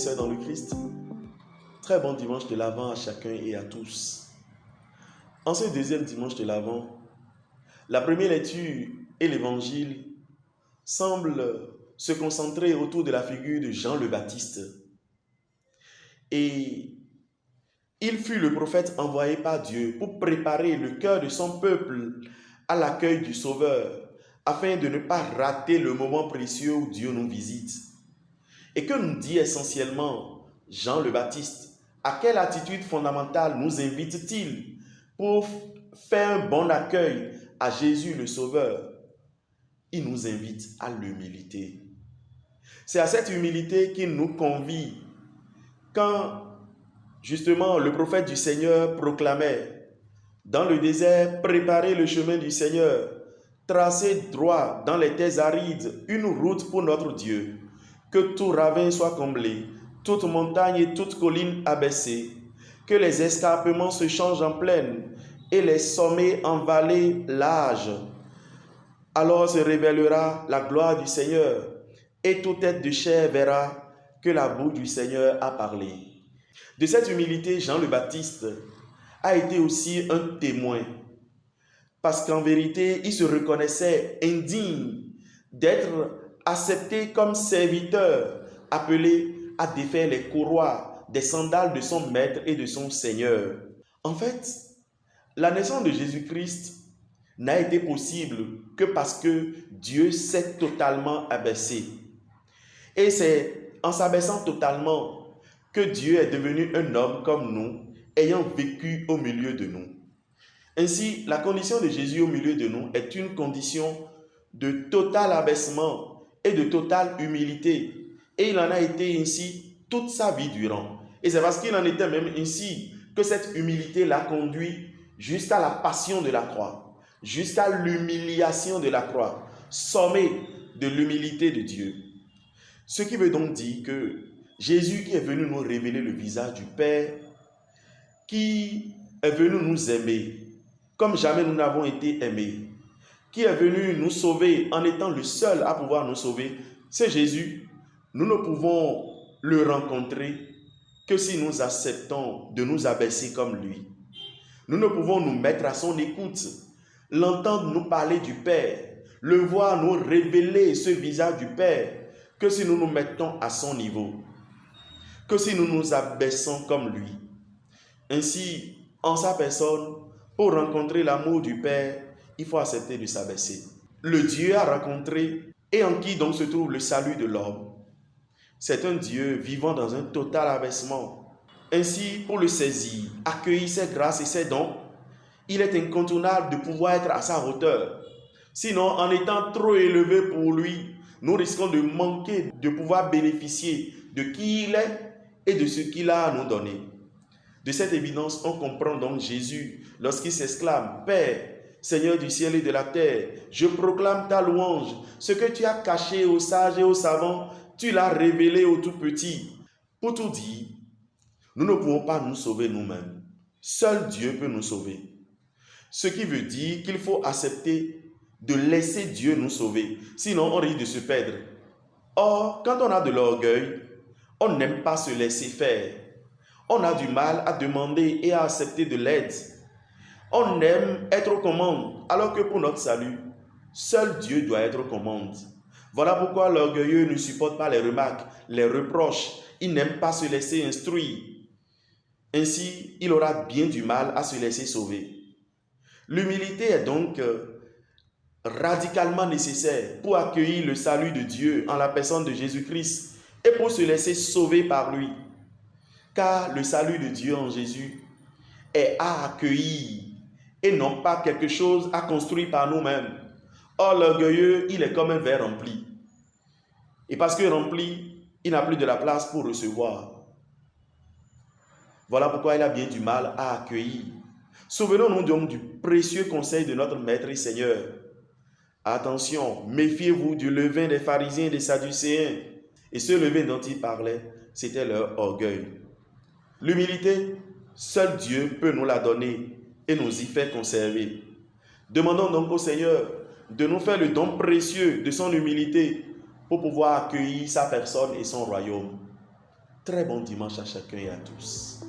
sœurs dans le Christ, très bon dimanche de l'Avent à chacun et à tous. En ce deuxième dimanche de l'Avent, la première lecture et l'évangile semblent se concentrer autour de la figure de Jean le Baptiste. Et il fut le prophète envoyé par Dieu pour préparer le cœur de son peuple à l'accueil du Sauveur, afin de ne pas rater le moment précieux où Dieu nous visite. Et que nous dit essentiellement Jean le Baptiste? À quelle attitude fondamentale nous invite-t-il pour faire un bon accueil à Jésus le Sauveur? Il nous invite à l'humilité. C'est à cette humilité qu'il nous convie quand justement le prophète du Seigneur proclamait dans le désert: préparez le chemin du Seigneur, tracez droit dans les terres arides une route pour notre Dieu. Que tout ravin soit comblé, toute montagne et toute colline abaissée, que les escarpements se changent en plaine et les sommets en vallées larges. Alors se révélera la gloire du Seigneur, et toute tête de chair verra que la bouche du Seigneur a parlé. De cette humilité, Jean le Baptiste a été aussi un témoin, parce qu'en vérité, il se reconnaissait indigne d'être accepté comme serviteur, appelé à défaire les courroies des sandales de son maître et de son Seigneur. En fait, la naissance de Jésus-Christ n'a été possible que parce que Dieu s'est totalement abaissé. Et c'est en s'abaissant totalement que Dieu est devenu un homme comme nous, ayant vécu au milieu de nous. Ainsi, la condition de Jésus au milieu de nous est une condition de total abaissement et de totale humilité. Et il en a été ainsi toute sa vie durant. Et c'est parce qu'il en était même ainsi que cette humilité l'a conduit jusqu'à la passion de la croix, jusqu'à l'humiliation de la croix, sommet de l'humilité de Dieu. Ce qui veut donc dire que Jésus qui est venu nous révéler le visage du Père, qui est venu nous aimer comme jamais nous n'avons été aimés, qui est venu nous sauver en étant le seul à pouvoir nous sauver, c'est Jésus. Nous ne pouvons le rencontrer que si nous acceptons de nous abaisser comme lui. Nous ne pouvons nous mettre à son écoute, l'entendre nous parler du Père, le voir nous révéler ce visage du Père, que si nous nous mettons à son niveau, que si nous nous abaissons comme lui. Ainsi, en sa personne, pour rencontrer l'amour du Père, il faut accepter de s'abaisser. Le Dieu a rencontré et en qui donc se trouve le salut de l'homme. C'est un Dieu vivant dans un total abaissement. Ainsi, pour le saisir, accueillir ses grâces et ses dons, il est incontournable de pouvoir être à sa hauteur. Sinon, en étant trop élevé pour lui, nous risquons de manquer de pouvoir bénéficier de qui il est et de ce qu'il a à nous donner. De cette évidence, on comprend donc Jésus lorsqu'il s'exclame: Père, Seigneur du ciel et de la terre, je proclame ta louange. Ce que tu as caché aux sages et aux savants, tu l'as révélé aux tout petits. Pour tout dire, nous ne pouvons pas nous sauver nous-mêmes. Seul Dieu peut nous sauver. Ce qui veut dire qu'il faut accepter de laisser Dieu nous sauver. Sinon, on risque de se perdre. Or, quand on a de l'orgueil, on n'aime pas se laisser faire. On a du mal à demander et à accepter de l'aide. On aime être aux commandes, alors que pour notre salut, seul Dieu doit être aux commandes. Voilà pourquoi l'orgueilleux ne supporte pas les remarques, les reproches. Il n'aime pas se laisser instruire. Ainsi, il aura bien du mal à se laisser sauver. L'humilité est donc radicalement nécessaire pour accueillir le salut de Dieu en la personne de Jésus-Christ et pour se laisser sauver par lui. Car le salut de Dieu en Jésus est à accueillir et non pas quelque chose à construire par nous-mêmes. Or, l'orgueilleux, il est comme un verre rempli. Et parce que rempli, il n'a plus de la place pour recevoir. Voilà pourquoi il a bien du mal à accueillir. Souvenons-nous donc du précieux conseil de notre Maître et Seigneur. Attention, méfiez-vous du levain des pharisiens et des sadducéens. Et ce levain dont il parlait, c'était leur orgueil. L'humilité, seul Dieu peut nous la donner et nous y faire conserver. Demandons donc au Seigneur de nous faire le don précieux de son humilité pour pouvoir accueillir sa personne et son royaume. Très bon dimanche à chacun et à tous.